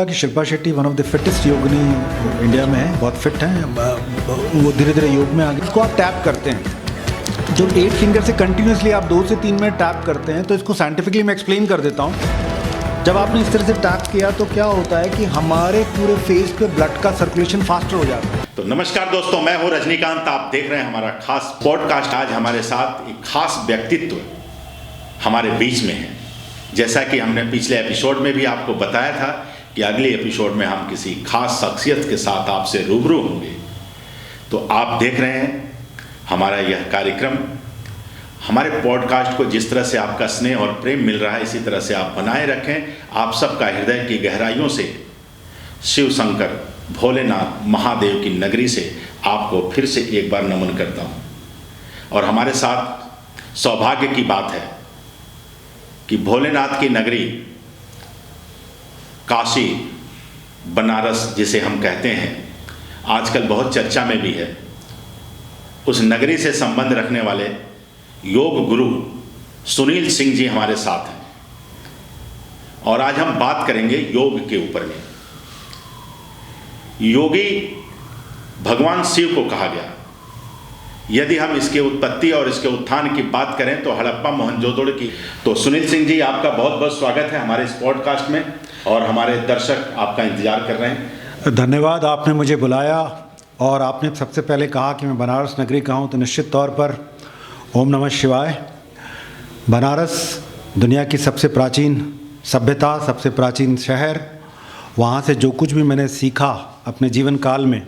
कि Shilpa Shetty one of the fittest Yogini India में है, बहुत फिट हैं। वो धीरे धीरे योग में आ गए। इसको आप टैप करते हैं, जो 8 फिंगर से कंटिन्यूसली आप 2 से 3 मिनट टैप करते हैं। तो इसको साइंटिफिकली मैं एक्सप्लेन कर देता हूँ। जब आपने इस तरह से टैप किया तो क्या होता है कि हमारे पूरे फेस पे ब्लड का सर्कुलेशन फास्टर हो जाता है। तो नमस्कार दोस्तों, मैं हूँ रजनीकांत। आप देख रहे हैं हमारा खास पॉडकास्ट। आज हमारे साथ एक खास व्यक्तित्व हमारे बीच में है। जैसा कि हमने पिछले एपिसोड में भी आपको बताया था कि अगले एपिसोड में हम किसी खास शख्सियत के साथ आपसे रूबरू होंगे। तो आप देख रहे हैं हमारा यह कार्यक्रम। हमारे पॉडकास्ट को जिस तरह से आपका स्नेह और प्रेम मिल रहा है, इसी तरह से आप बनाए रखें। आप सबका हृदय की गहराइयों से शिव शंकर भोलेनाथ महादेव की नगरी से आपको फिर से एक बार नमन करता हूँ। और हमारे साथ सौभाग्य की बात है कि भोलेनाथ की नगरी काशी बनारस जिसे हम कहते हैं, आजकल बहुत चर्चा में भी है। उस नगरी से संबंध रखने वाले योग गुरु सुनील सिंह जी हमारे साथ हैं और आज हम बात करेंगे योग के ऊपर में। योगी भगवान शिव को कहा गया। यदि हम इसके उत्पत्ति और इसके उत्थान की बात करें तो हड़प्पा मोहनजोदड़ो की। तो सुनील सिंह जी, आपका बहुत बहुत स्वागत है हमारे इस पॉडकास्ट में और हमारे दर्शक आपका इंतजार कर रहे हैं। धन्यवाद, आपने मुझे बुलाया और आपने सबसे पहले कहा कि मैं बनारस नगरी का हूँ, तो निश्चित तौर पर ओम नमः शिवाय। बनारस दुनिया की सबसे प्राचीन सभ्यता, सबसे प्राचीन शहर। वहाँ से जो कुछ भी मैंने सीखा अपने जीवन काल में,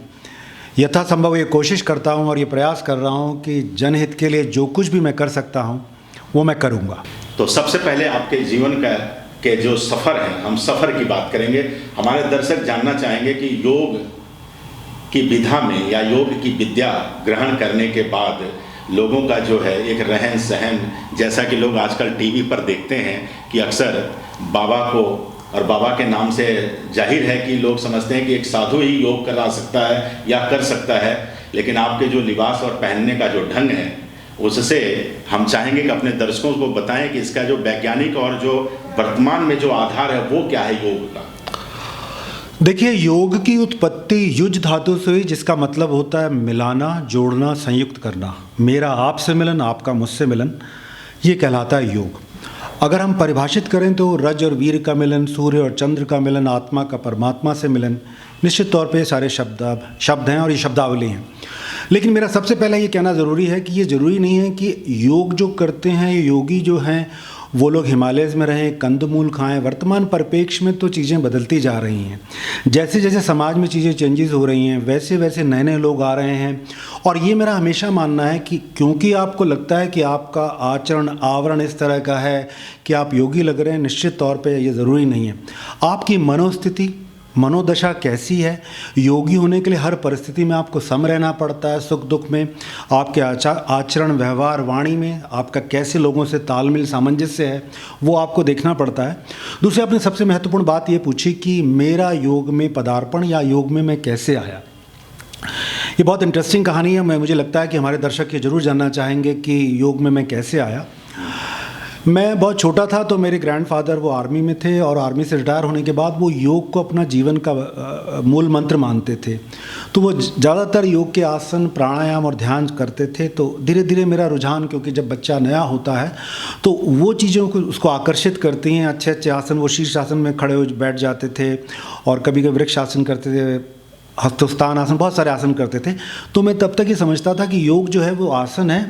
यथासंभव ये कोशिश करता हूँ और ये प्रयास कर रहा हूँ कि जनहित के लिए जो कुछ भी मैं कर सकता हूँ वो मैं करूँगा। तो सबसे पहले आपके जीवन के जो सफ़र है, हम सफ़र की बात करेंगे। हमारे दर्शक जानना चाहेंगे कि योग की विधा में या योग की विद्या ग्रहण करने के बाद लोगों का जो है एक रहन सहन, जैसा कि लोग आजकल टीवी पर देखते हैं कि अक्सर बाबा को और बाबा के नाम से जाहिर है कि लोग समझते हैं कि एक साधु ही योग करा सकता है या कर सकता है, लेकिन आपके जो लिबास और पहनने का जो ढंग है उससे हम चाहेंगे कि अपने दर्शकों को बताएं कि इसका जो वैज्ञानिक और जो वर्तमान में जो आधार है वो क्या है योग का। देखिए, योग की उत्पत्ति युज धातु से हुई, जिसका मतलब होता है मिलाना, जोड़ना, संयुक्त करना। मेरा आपसे मिलन, आपका मुझसे मिलन, ये कहलाता है योग। अगर हम परिभाषित करें तो रज और वीर का मिलन, सूर्य और चंद्र का मिलन, आत्मा का परमात्मा से मिलन। निश्चित तौर पे सारे शब्द हैं और ये शब्दावली हैं। लेकिन मेरा सबसे पहला ये कहना ज़रूरी है कि ये ज़रूरी नहीं है कि योग जो करते हैं, ये योगी जो हैं, वो लोग हिमालयज़ में रहें, कंदमूल खाएं। वर्तमान परिप्रेक्ष्य में तो चीज़ें बदलती जा रही हैं। जैसे जैसे समाज में चीज़ें चेंजेस हो रही हैं, वैसे वैसे नए नए लोग आ रहे हैं। और ये मेरा हमेशा मानना है कि क्योंकि आपको लगता है कि आपका आचरण आवरण इस तरह का है कि आप योगी लग रहे हैं, निश्चित तौर पे ये ज़रूरी नहीं है। आपकी मनोस्थिति, मनोदशा कैसी है। योगी होने के लिए हर परिस्थिति में आपको सम रहना पड़ता है, सुख दुख में। आपके आचरण, व्यवहार, वाणी में आपका कैसे लोगों से तालमेल, सामंजस्य है, वो आपको देखना पड़ता है। दूसरी, आपने सबसे महत्वपूर्ण बात ये पूछी कि मेरा योग में पदार्पण या योग में मैं कैसे आया। ये बहुत इंटरेस्टिंग कहानी है। मुझे लगता है कि हमारे दर्शक ये ज़रूर जानना चाहेंगे कि योग में मैं कैसे आया। मैं बहुत छोटा था तो मेरे ग्रैंडफादर वो आर्मी में थे और आर्मी से रिटायर होने के बाद वो योग को अपना जीवन का मूल मंत्र मानते थे। तो वो ज़्यादातर योग के आसन, प्राणायाम और ध्यान करते थे। तो धीरे धीरे मेरा रुझान, क्योंकि जब बच्चा नया होता है तो वो चीज़ों को उसको आकर्षित करती हैं। अच्छे अच्छे आसन, वो शीर्षासन में खड़े हो बैठ जाते थे और कभी कभी वृक्ष आसन करते थे, हस्तस्थान आसन, बहुत सारे आसन करते थे। तो मैं तब तक ये समझता था कि योग जो है वो आसन है।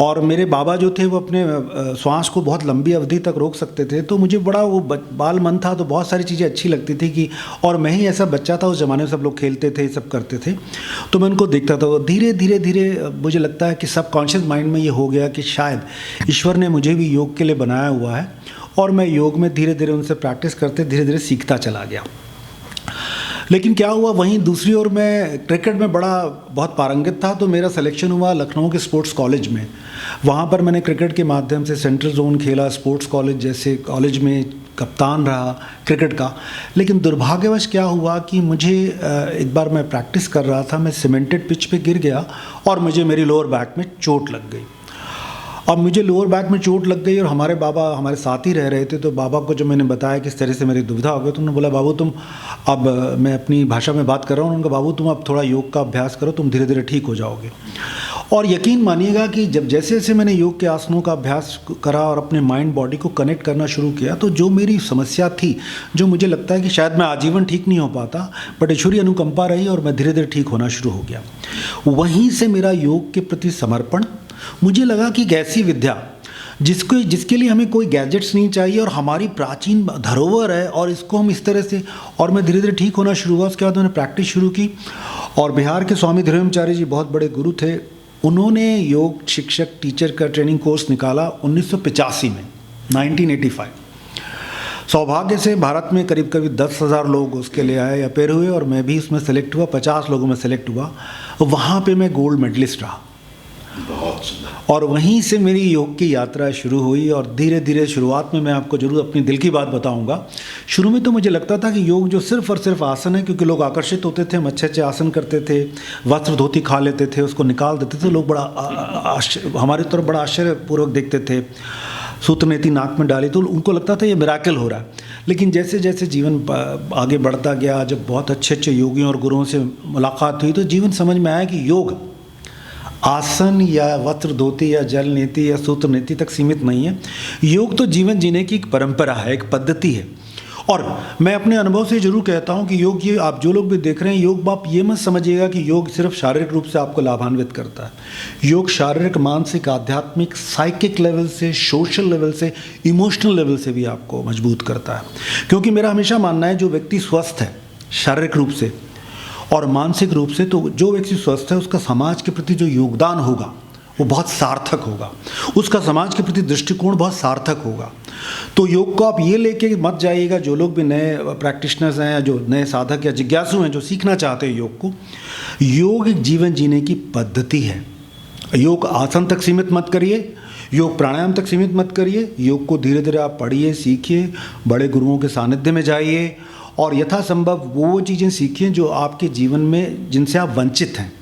और मेरे बाबा जो थे वो अपने श्वास को बहुत लंबी अवधि तक रोक सकते थे। तो मुझे बड़ा वो बाल मन था, तो बहुत सारी चीज़ें अच्छी लगती थी कि, और मैं ही ऐसा बच्चा था, उस ज़माने में सब लोग खेलते थे, सब करते थे, तो मैं उनको देखता था। धीरे धीरे धीरे मुझे लगता है कि सबकॉन्शियस माइंड में ये हो गया कि शायद ईश्वर ने मुझे भी योग के लिए बनाया हुआ है। और मैं योग में धीरे धीरे उनसे प्रैक्टिस करते धीरे धीरे सीखता चला गया। लेकिन क्या हुआ, वहीं दूसरी ओर मैं क्रिकेट में बहुत पारंगत था। तो मेरा सिलेक्शन हुआ लखनऊ के स्पोर्ट्स कॉलेज में। वहाँ पर मैंने क्रिकेट के माध्यम से सेंट्रल जोन खेला, स्पोर्ट्स कॉलेज जैसे कॉलेज में कप्तान रहा क्रिकेट का। लेकिन दुर्भाग्यवश क्या हुआ कि मुझे एक बार मैं प्रैक्टिस कर रहा था, मैं सीमेंटेड पिच पे गिर गया और मुझे मेरी लोअर बैक में चोट लग गई। अब मुझे लोअर बैक में चोट लग गई और हमारे बाबा हमारे साथ ही रह रहे थे, तो बाबा को जब मैंने बताया कि इस तरह से मेरी दुविधा हो गई, तो उन्होंने बोला बाबू तुम, अब मैं अपनी भाषा में बात कर रहा हूँ, उन्होंने कहा बाबू तुम अब थोड़ा योग का अभ्यास करो, तुम धीरे धीरे ठीक हो जाओगे। और यकीन मानिएगा कि जब जैसे जैसे मैंने योग के आसनों का अभ्यास करा और अपने माइंड बॉडी को कनेक्ट करना शुरू किया, तो जो मेरी समस्या थी, जो मुझे लगता है कि शायद मैं आजीवन ठीक नहीं हो पाता, बट ईश्वरीय अनुकंपा रही और मैं धीरे धीरे ठीक होना शुरू हो गया। वहीं से मेरा योग के प्रति समर्पण, मुझे लगा कि एक ऐसी विद्या जिसके लिए हमें कोई गैजेट्स नहीं चाहिए और हमारी प्राचीन धरोहर है, और इसको हम इस तरह से, और मैं धीरे धीरे ठीक होना शुरू हुआ। उसके बाद मैंने प्रैक्टिस शुरू की, और बिहार के स्वामी धीरेन्द्राचार्य जी बहुत बड़े गुरु थे, उन्होंने योग शिक्षक टीचर का ट्रेनिंग कोर्स निकाला 1985 में, 1985। सौभाग्य से भारत में करीब करीब 10,000 लोग उसके लिए आए या पेर हुए, और मैं भी उसमें सेलेक्ट हुआ, 50 लोगों में सेलेक्ट हुआ। वहाँ पे मैं गोल्ड मेडलिस्ट रहा। बहुत सुंदर। और वहीं से मेरी योग की यात्रा शुरू हुई, और धीरे धीरे शुरुआत में मैं आपको ज़रूर अपनी दिल की बात बताऊंगा। शुरू में तो मुझे लगता था कि योग जो सिर्फ और सिर्फ आसन है, क्योंकि लोग आकर्षित होते थे, हम अच्छे अच्छे आसन करते थे, वस्त्र धोती खा लेते थे, उसको निकाल देते थे, लोग बड़ा हमारी तरफ बड़ा आश्चर्यपूर्वक देखते थे। सूत्र नीति नाक में डाली तो उनको लगता था ये मिराकल हो रहा है। लेकिन जैसे जैसे जीवन आगे बढ़ता गया, जब बहुत अच्छे अच्छे योगियों और गुरुओं से मुलाकात हुई, तो जीवन समझ में आया कि योग आसन या वस्त्र धोती या जल नीति या सूत्र नीति तक सीमित नहीं है। योग तो जीवन जीने की एक परंपरा है, एक पद्धति है। और मैं अपने अनुभव से जरूर कहता हूँ कि योग, ये आप जो लोग भी देख रहे हैं योग, आप ये मत समझिएगा कि योग सिर्फ शारीरिक रूप से आपको लाभान्वित करता है। योग शारीरिक, मानसिक, आध्यात्मिक, साइकिक लेवल से, सोशल लेवल से, इमोशनल लेवल से भी आपको मजबूत करता है। क्योंकि मेरा हमेशा मानना है, जो व्यक्ति स्वस्थ है शारीरिक रूप से और मानसिक रूप से, तो जो व्यक्ति स्वस्थ है उसका समाज के प्रति जो योगदान होगा वो बहुत सार्थक होगा, उसका समाज के प्रति दृष्टिकोण बहुत सार्थक होगा। तो योग को आप ये लेके मत जाइएगा, जो लोग भी नए प्रैक्टिशनर्स हैं या जो नए साधक या जिज्ञासु हैं जो सीखना चाहते हैं योग को, योग एक जीवन जीने की पद्धति है। योग आसन तक सीमित मत करिए, योग प्राणायाम तक सीमित मत करिए। योग को धीरे धीरे आप पढ़िए, सीखिए, बड़े गुरुओं के सानिध्य में जाइए, और यथासंभव वो चीज़ें सीखिए जो आपके जीवन में, जिनसे आप वंचित हैं।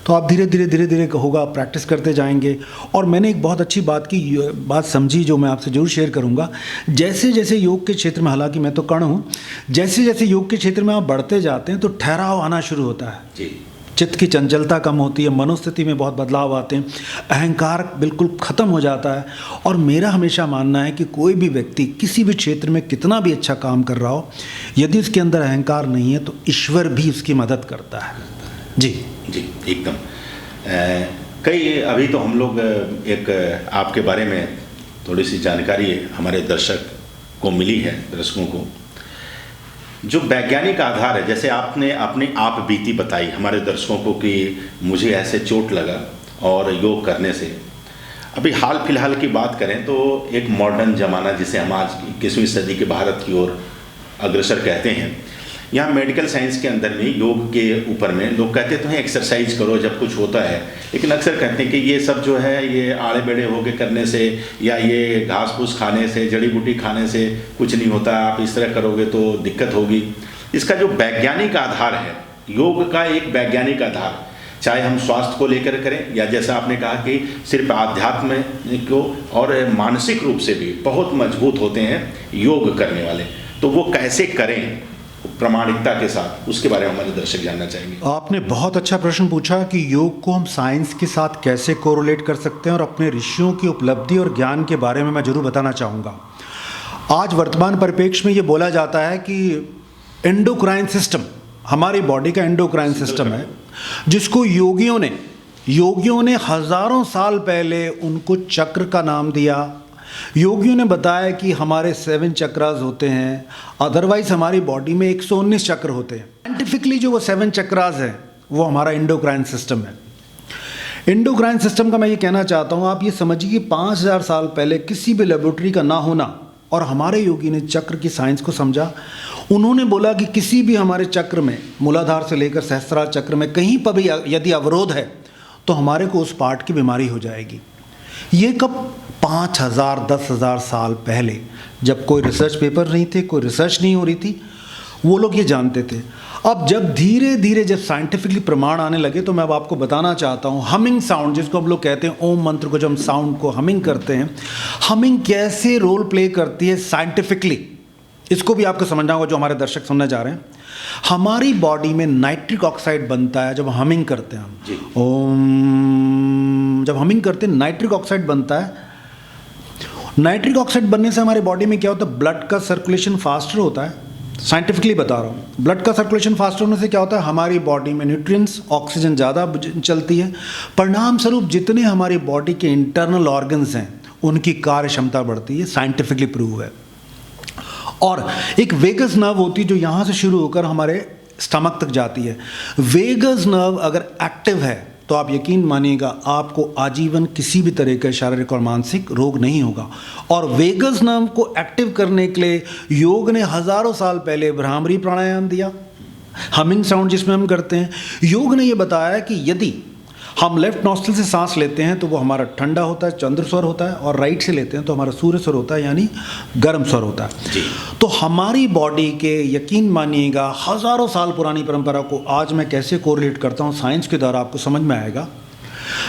तो आप धीरे धीरे होगा, प्रैक्टिस करते जाएंगे। और मैंने एक बहुत अच्छी बात समझी, जो मैं आपसे जरूर शेयर करूंगा। जैसे जैसे योग के क्षेत्र में, हालांकि मैं तो कर्ण हूँ, जैसे जैसे योग के क्षेत्र में आप बढ़ते जाते हैं तो ठहराव आना शुरू होता है जी। चित्त की चंचलता कम होती है, मनोस्थिति में बहुत बदलाव आते हैं, अहंकार बिल्कुल ख़त्म हो जाता है। और मेरा हमेशा मानना है कि कोई भी व्यक्ति किसी भी क्षेत्र में कितना भी अच्छा काम कर रहा हो, यदि उसके अंदर अहंकार नहीं है तो ईश्वर भी उसकी मदद करता है। जी जी, एकदम। कई अभी तो हम लोग एक आपके बारे में थोड़ी सी जानकारी हमारे दर्शक को मिली है, दर्शकों को, जो वैज्ञानिक आधार है। जैसे आपने अपनी आप बीती बताई हमारे दर्शकों को कि मुझे ऐसे चोट लगा और योग करने से। अभी हाल फिलहाल की बात करें तो एक मॉडर्न ज़माना, जिसे हम आज 21वीं सदी के भारत की ओर अग्रसर कहते हैं, यहाँ मेडिकल साइंस के अंदर में योग के ऊपर में लोग कहते तो हैं एक्सरसाइज करो जब कुछ होता है, लेकिन अक्सर कहते हैं कि ये सब जो है ये आड़े बेड़े होके करने से या ये घास फूस खाने से, जड़ी बूटी खाने से कुछ नहीं होता, आप इस तरह करोगे तो दिक्कत होगी। इसका जो वैज्ञानिक आधार है, योग का एक वैज्ञानिक आधार, चाहे हम स्वास्थ्य को लेकर करें या जैसा आपने कहा कि सिर्फ आध्यात्म को और मानसिक रूप से भी बहुत मजबूत होते हैं योग करने वाले, तो वो कैसे करें प्रामाणिकता के साथ, उसके बारे में हमारे दर्शक जानना चाहेंगे। आपने बहुत अच्छा प्रश्न पूछा कि योग को हम साइंस के साथ कैसे कोरिलेट कर सकते हैं, और अपने ऋषियों की उपलब्धि और ज्ञान के बारे में मैं जरूर बताना चाहूँगा। आज वर्तमान परिप्रेक्ष्य में ये बोला जाता है कि एंडोक्राइन सिस्टम, हमारी बॉडी का एंडोक्राइन सिस्टम है, जिसको योगियों ने हजारों साल पहले उनको चक्र का नाम दिया। योगियों ने बताया कि हमारे 7 चक्रास होते हैं, अदरवाइज हमारी बॉडी में 119 चक्र होते हैं। साइंटिफिकली जो वो 7 चक्रास हैं वो हमारा एंडोक्राइन सिस्टम है। एंडोक्राइन सिस्टम का मैं ये कहना चाहता हूँ, आप ये समझिए कि 5000 साल पहले किसी भी लेबोरेटरी का ना होना, और हमारे योगी ने चक्र की साइंस को समझा। उन्होंने बोला कि किसी भी हमारे चक्र में, मूलाधार से लेकर सहस्त्रार चक्र में कहीं पर भी यदि अवरोध है तो हमारे को उस पार्ट की बीमारी हो जाएगी। ये कब? 5000 10,000 साल पहले, जब कोई रिसर्च पेपर नहीं थे, कोई रिसर्च नहीं हो रही थी, वो लोग ये जानते थे। अब जब धीरे धीरे जब साइंटिफिकली प्रमाण आने लगे तो मैं अब आपको बताना चाहता हूँ हमिंग साउंड, जिसको हम लोग कहते हैं ओम मंत्र को, जब हम साउंड को हमिंग करते हैं, हमिंग कैसे रोल प्ले करती है साइंटिफिकली, इसको भी आपको समझना होगा जो हमारे दर्शक सुनने जा रहे हैं। हमारी बॉडी में नाइट्रिक ऑक्साइड बनता है जब हमिंग करते हैं हम ओम, जब हमिंग करते हैं नाइट्रिक ऑक्साइड बनता है। नाइट्रिक ऑक्साइड बनने से हमारी बॉडी में क्या होता है, ब्लड का सर्कुलेशन फास्टर होता है। साइंटिफिकली बता रहा हूँ, ब्लड का सर्कुलेशन फास्टर होने से क्या होता है, हमारी बॉडी में न्यूट्रिएंट्स, ऑक्सीजन ज़्यादा चलती है। परिणाम स्वरूप जितने हमारी बॉडी के इंटरनल ऑर्गन्स हैं उनकी कार्य क्षमता बढ़ती है, साइंटिफिकली प्रूव है। और एक वेगस नर्व होती है जो यहाँ से शुरू होकर हमारे स्टमक तक जाती है। वेगस नर्व अगर एक्टिव है तो आप यकीन मानिएगा आपको आजीवन किसी भी तरह का शारीरिक और मानसिक रोग नहीं होगा। और वेगस नर्व को एक्टिव करने के लिए योग ने हजारों साल पहले भ्रामरी प्राणायाम दिया, हमिंग साउंड जिसमें हम करते हैं। योग ने ये बताया कि यदि हम लेफ्ट नॉस्ट्रिल से सांस लेते हैं तो वो हमारा ठंडा होता है, चंद्र स्वर होता है, और राइट से लेते हैं तो हमारा सूर्य स्वर होता है, यानी गर्म स्वर होता है जी। तो हमारी बॉडी के यकीन मानिएगा हजारों साल पुरानी परंपरा को आज मैं कैसे कोरिलेट करता हूँ साइंस के द्वारा आपको समझ में आएगा।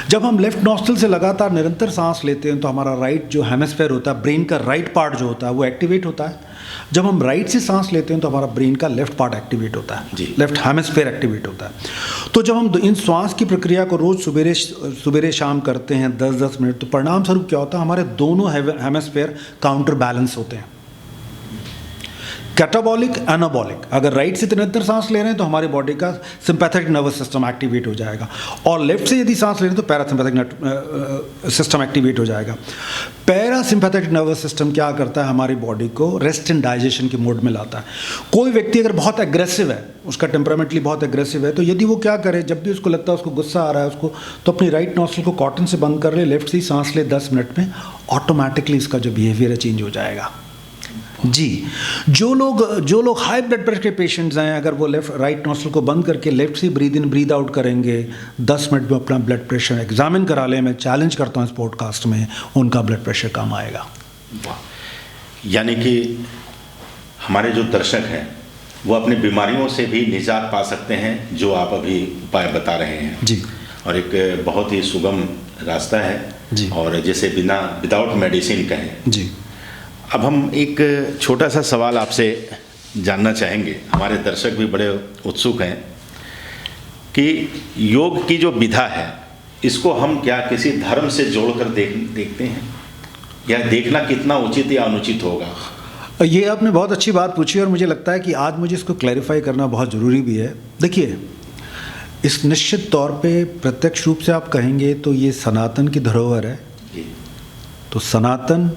जब हम लेफ्ट नॉस्ट्रिल से लगातार निरंतर सांस लेते हैं तो हमारा राइट जो हेमिस्फेयर होता है, ब्रेन का राइट पार्ट जो होता है वो एक्टिवेट होता है। जब हम राइट से सांस लेते हैं तो हमारा ब्रेन का लेफ्ट पार्ट एक्टिवेट होता है, लेफ्ट हेमिस्फेयर एक्टिवेट होता है। तो जब हम इन श्वास की प्रक्रिया को रोज सुबेरे शाम करते हैं 10-10 मिनट, तो परिणाम स्वरूप क्या होता है, हमारे दोनों हेमिस्फेयर काउंटर बैलेंस होते हैं, कैटाबॉलिक एनाबॉलिक। अगर राइट से निरंतर सांस ले रहे हैं तो हमारी बॉडी का सिंपैथेटिक नर्वस सिस्टम एक्टिवेट हो जाएगा, और लेफ्ट से यदि सांस ले रहे हैं तो पैरासिम्पैथिक सिस्टम एक्टिवेट हो जाएगा। पैरासिम्पैथिक नर्वस सिस्टम क्या करता है, हमारी बॉडी को रेस्ट एंड डाइजेशन के मोड में लाता है। कोई व्यक्ति अगर बहुत एग्रेसिव है, उसका टेम्परामेंटली बहुत एग्रेसिव है, तो यदि वो क्या करे, जब भी उसको लगता है उसको गुस्सा आ रहा है उसको, तो अपनी राइट नॉस्ट्रिल को कॉटन से बंद कर ले, लेफ्ट से ही सांस ले 10 मिनट में, ऑटोमेटिकली इसका जो बिहेवियर है चेंज हो जाएगा जी। जो लोग हाई ब्लड प्रेशर के पेशेंट्स हैं, अगर वो राइट नॉस्ट्रिल को बंद करके लेफ्ट से ब्रीद इन ब्रीद आउट करेंगे, 10 मिनट में अपना ब्लड प्रेशर एग्जामिन करा लें, मैं चैलेंज करता हूँ इस पॉडकास्ट में, उनका ब्लड प्रेशर कम आएगा। यानी कि हमारे जो दर्शक हैं वो अपनी बीमारियों से भी निजात पा सकते हैं, जो आप अभी उपाय बता रहे हैं जी। और एक बहुत ही सुगम रास्ता है जी, और जैसे विदाउट मेडिसिन कहें जी। अब हम एक छोटा सा सवाल आपसे जानना चाहेंगे, हमारे दर्शक भी बड़े उत्सुक हैं कि योग की जो विधा है इसको हम क्या किसी धर्म से जोड़कर देखते हैं, या देखना कितना उचित या अनुचित होगा? ये आपने बहुत अच्छी बात पूछी और मुझे लगता है कि आज मुझे इसको क्लैरिफाई करना बहुत ज़रूरी भी है। देखिए, इस निश्चित तौर पे प्रत्यक्ष रूप से आप कहेंगे तो ये सनातन की धरोहर है। तो सनातन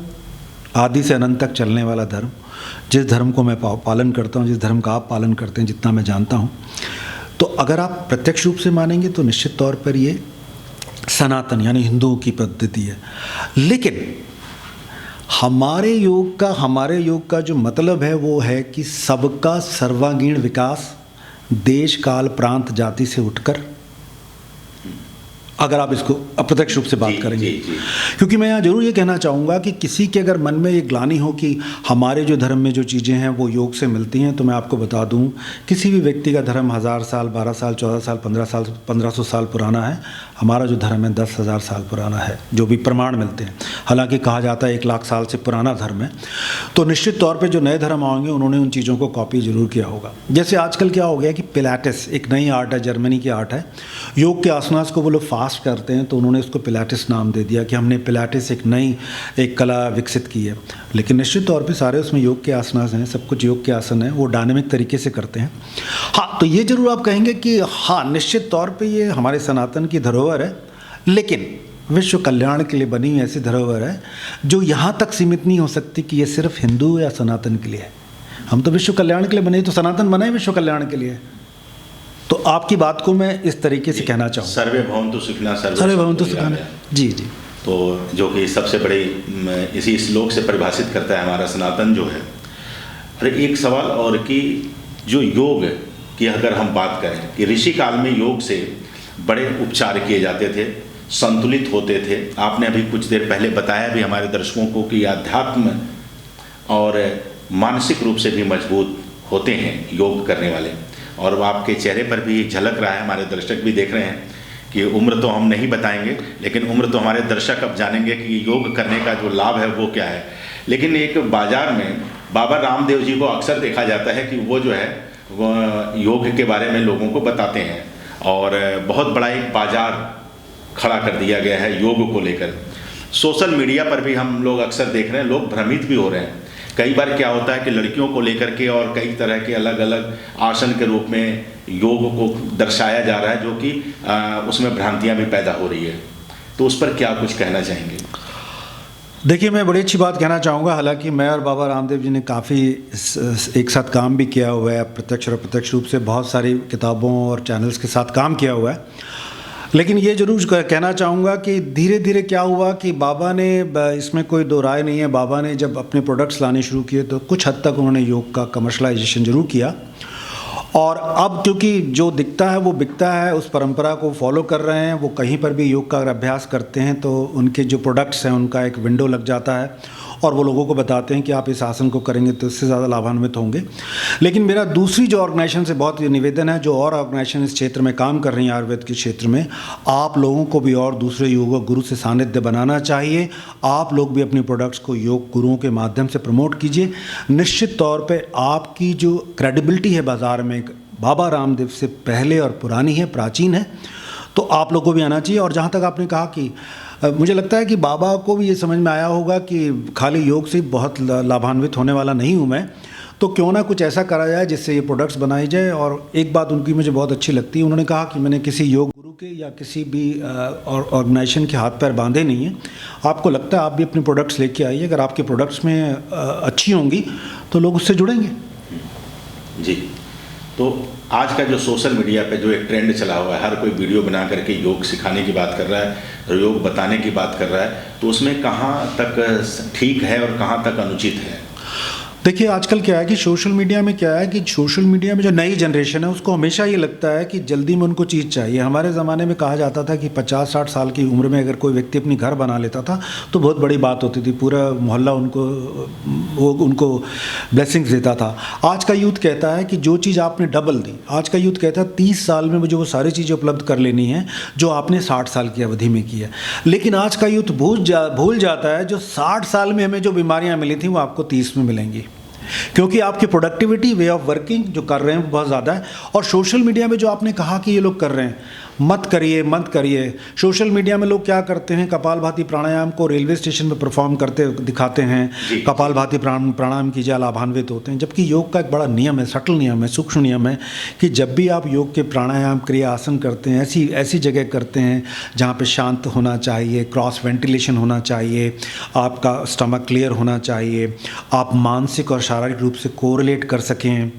आदि से अनंत तक चलने वाला धर्म, जिस धर्म को मैं पालन करता हूँ, जिस धर्म का आप पालन करते हैं, जितना मैं जानता हूँ, तो अगर आप प्रत्यक्ष रूप से मानेंगे तो निश्चित तौर पर ये सनातन यानी हिंदुओं की पद्धति है। लेकिन हमारे योग का जो मतलब है वो है कि सबका सर्वांगीण विकास, देश काल प्रांत जाति से उठकर, अगर आप इसको अप्रत्यक्ष रूप से बात करेंगे। क्योंकि मैं यहाँ जरूर ये कहना चाहूँगा कि किसी के अगर मन में ये ग्लानि हो कि हमारे जो धर्म में जो चीज़ें हैं वो योग से मिलती हैं, तो मैं आपको बता दूँ, किसी भी व्यक्ति का धर्म 1000 साल, 12 साल, 14 साल, 15 साल, 1500 साल पुराना है। हमारा जो धर्म है 10,000 साल पुराना है, जो भी प्रमाण मिलते हैं। हालांकि कहा जाता है 1 लाख साल से पुराना धर्म है। तो निश्चित तौर पे जो नए धर्म आएंगे उन्होंने उन चीज़ों को कॉपी जरूर किया होगा। जैसे आजकल क्या हो गया कि पिलाटेस एक नई आर्ट है, जर्मनी की आर्ट है। योग के आसनास को वो लोग फास्ट करते हैं तो उन्होंने उसको पिलाटेस नाम दे दिया कि हमने पिलाटेस एक कला विकसित की है। लेकिन निश्चित तौर पे सारे उसमें योग के आसनास हैं, सब कुछ योग के आसन हैं, वो डायनेमिक तरीके से करते हैं। हाँ, तो ये जरूर आप कहेंगे कि हाँ, निश्चित तौर पे ये हमारे सनातन की धरोहर है, लेकिन विश्व कल्याण के लिए बनी हुई ऐसी धरोहर है जो यहाँ तक सीमित नहीं हो सकती कि ये सिर्फ हिंदू या सनातन के लिए है। हम तो विश्व कल्याण के लिए बने, तो सनातन बना है विश्व कल्याण के लिए। तो आपकी बात को मैं इस तरीके से कहना चाहूँ, सर्वे भवन्तु सुखिनः सर्वे भवन्तु सुखिनः। जी जी। तो जो कि सबसे बड़ी इसी श्लोक से परिभाषित करता है हमारा सनातन जो है। अरे एक सवाल और कि जो योग की अगर हम बात करें कि ऋषि काल में योग से बड़े उपचार किए जाते थे, संतुलित होते थे। आपने अभी कुछ देर पहले बताया भी हमारे दर्शकों को कि अध्यात्म और मानसिक रूप से भी मजबूत होते हैं योग करने वाले। और वो आपके चेहरे पर भी झलक रहा है, हमारे दर्शक भी देख रहे हैं कि उम्र तो हम नहीं बताएंगे, लेकिन उम्र तो हमारे दर्शक अब जानेंगे कि योग करने का जो लाभ है वो क्या है। लेकिन एक बाज़ार में बाबा रामदेव जी को अक्सर देखा जाता है कि वो जो है वो योग के बारे में लोगों को बताते हैं, और बहुत बड़ा एक बाज़ार खड़ा कर दिया गया है योग को लेकर। सोशल मीडिया पर भी हम लोग अक्सर देख रहे हैं, लोग भ्रमित भी हो रहे हैं। कई बार क्या होता है कि लड़कियों को लेकर के और कई तरह के अलग अलग आसन के रूप में योग को दर्शाया जा रहा है, जो कि उसमें भ्रांतियां भी पैदा हो रही है। तो उस पर क्या कुछ कहना चाहेंगे? देखिए, मैं बड़ी अच्छी बात कहना चाहूँगा। हालांकि मैं और बाबा रामदेव जी ने काफ़ी एक साथ काम भी किया हुआ है, प्रत्यक्ष और अप्रत्यक्ष रूप से बहुत सारी किताबों और चैनल्स के साथ काम किया हुआ है। लेकिन ये ज़रूर कहना चाहूँगा कि धीरे धीरे क्या हुआ कि बाबा ने, इसमें कोई दो राय नहीं है, बाबा ने जब अपने प्रोडक्ट्स लाने शुरू किए तो कुछ हद तक उन्होंने योग का कमर्शलाइजेशन ज़रूर किया, और अब क्योंकि जो दिखता है वो बिकता है, उस परंपरा को फॉलो कर रहे हैं। वो कहीं पर भी योग का अगर अभ्यास करते हैं तो उनके जो प्रोडक्ट्स हैं उनका एक विंडो लग जाता है, और वो लोगों को बताते हैं कि आप इस आसन को करेंगे तो इससे ज़्यादा लाभान्वित होंगे। लेकिन मेरा दूसरी जो ऑर्गेनाइजेशन से बहुत निवेदन है, जो और ऑर्गेनाइजेशन इस क्षेत्र में काम कर रही हैं आयुर्वेद के क्षेत्र में, आप लोगों को भी और दूसरे योग गुरु से सानिध्य बनाना चाहिए। आप लोग भी अपने प्रोडक्ट्स को योग गुरुओं के माध्यम से प्रमोट कीजिए। निश्चित तौर पे आपकी जो क्रेडिबिलिटी है बाज़ार में, बाबा रामदेव से पहले और पुरानी है, प्राचीन है, तो आप लोगों को भी आना चाहिए। और जहाँ तक आपने कहा कि मुझे लगता है कि बाबा को भी ये समझ में आया होगा कि खाली योग से बहुत लाभान्वित होने वाला नहीं हूँ मैं, तो क्यों ना कुछ ऐसा करा जाए जिससे ये प्रोडक्ट्स बनाई जाए। और एक बात उनकी मुझे बहुत अच्छी लगती है, उन्होंने कहा कि मैंने किसी योग गुरु के या किसी भी ऑर्गेनाइजेशन के हाथ पैर बांधे नहीं हैं। आपको लगता है आप भी अपने प्रोडक्ट्स लेके आइए, अगर आपके प्रोडक्ट्स में अच्छी होंगी तो लोग उससे जुड़ेंगे। जी, तो आज का जो सोशल मीडिया पे जो एक ट्रेंड चला हुआ है, हर कोई वीडियो बना करके योग सिखाने की बात कर रहा है, योग बताने की बात कर रहा है, तो उसमें कहाँ तक ठीक है और कहाँ तक अनुचित है? देखिए, आजकल क्या है कि सोशल मीडिया में क्या है कि सोशल मीडिया में जो नई जनरेशन है उसको हमेशा ये लगता है कि जल्दी में उनको चीज़ चाहिए। हमारे ज़माने में कहा जाता था कि 50-60 साल की उम्र में अगर कोई व्यक्ति अपनी घर बना लेता था तो बहुत बड़ी बात होती थी, पूरा मोहल्ला उनको ब्लेसिंग्स देता था। आज का यूथ कहता है कि जो चीज़ आपने डबल दी, आज का यूथ कहता है 30 साल में मुझे वो सारी चीज़ें उपलब्ध कर लेनी है जो आपने 60 साल की अवधि में की है। लेकिन आज का यूथ भूल जाता है जो 60 साल में हमें जो बीमारियाँ मिली थी वो आपको 30 में मिलेंगी, क्योंकि आपकी प्रोडक्टिविटी, वे ऑफ वर्किंग जो कर रहे हैं वो बहुत ज़्यादा है। और सोशल मीडिया में जो आपने कहा कि ये लोग कर रहे हैं, मत करिए। सोशल मीडिया में लोग क्या करते हैं, कपालभाति प्राणायाम को रेलवे स्टेशन पर परफॉर्म करते दिखाते हैं, कपालभाति प्राणायाम कीजिए, लाभान्वित होते हैं। जबकि योग का एक बड़ा नियम है, सटल नियम है, सूक्ष्म नियम है कि जब भी आप योग के प्राणायाम क्रिया आसन करते हैं, ऐसी जगह करते हैं जहाँ पे शांत होना चाहिए, क्रॉस वेंटिलेशन होना चाहिए, आपका स्टमक क्लियर होना चाहिए, आप मानसिक और शारीरिक रूप से कोरिलेट कर सकें।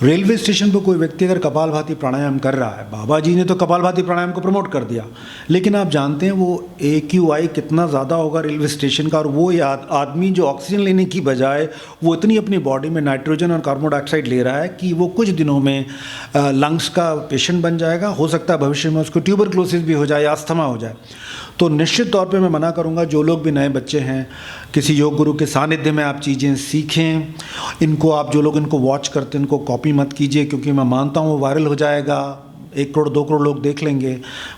रेलवे स्टेशन पर कोई व्यक्ति अगर कपालभाति प्राणायाम कर रहा है, बाबा जी ने तो कपालभाति प्राणायाम को प्रमोट कर दिया, लेकिन आप जानते हैं वो AQI कितना ज़्यादा होगा रेलवे स्टेशन का। और वो आदमी जो ऑक्सीजन लेने की बजाय वो इतनी अपनी बॉडी में नाइट्रोजन और कार्बन डाइऑक्साइड ले रहा है कि वो कुछ दिनों में लंग्स का पेशेंट बन जाएगा। हो सकता है भविष्य में उसको ट्यूबरक्लोसिस भी हो जाए या अस्थमा हो जाए। तो निश्चित तौर पे मैं मना करूँगा, जो लोग भी नए बच्चे हैं, किसी योग गुरु के सानिध्य में आप चीज़ें सीखें। इनको आप जो लोग इनको वॉच करते हैं इनको कॉपी मत कीजिए, क्योंकि मैं मानता हूँ वो वायरल हो जाएगा, 1 करोड़ 2 करोड़ लोग देख लेंगे,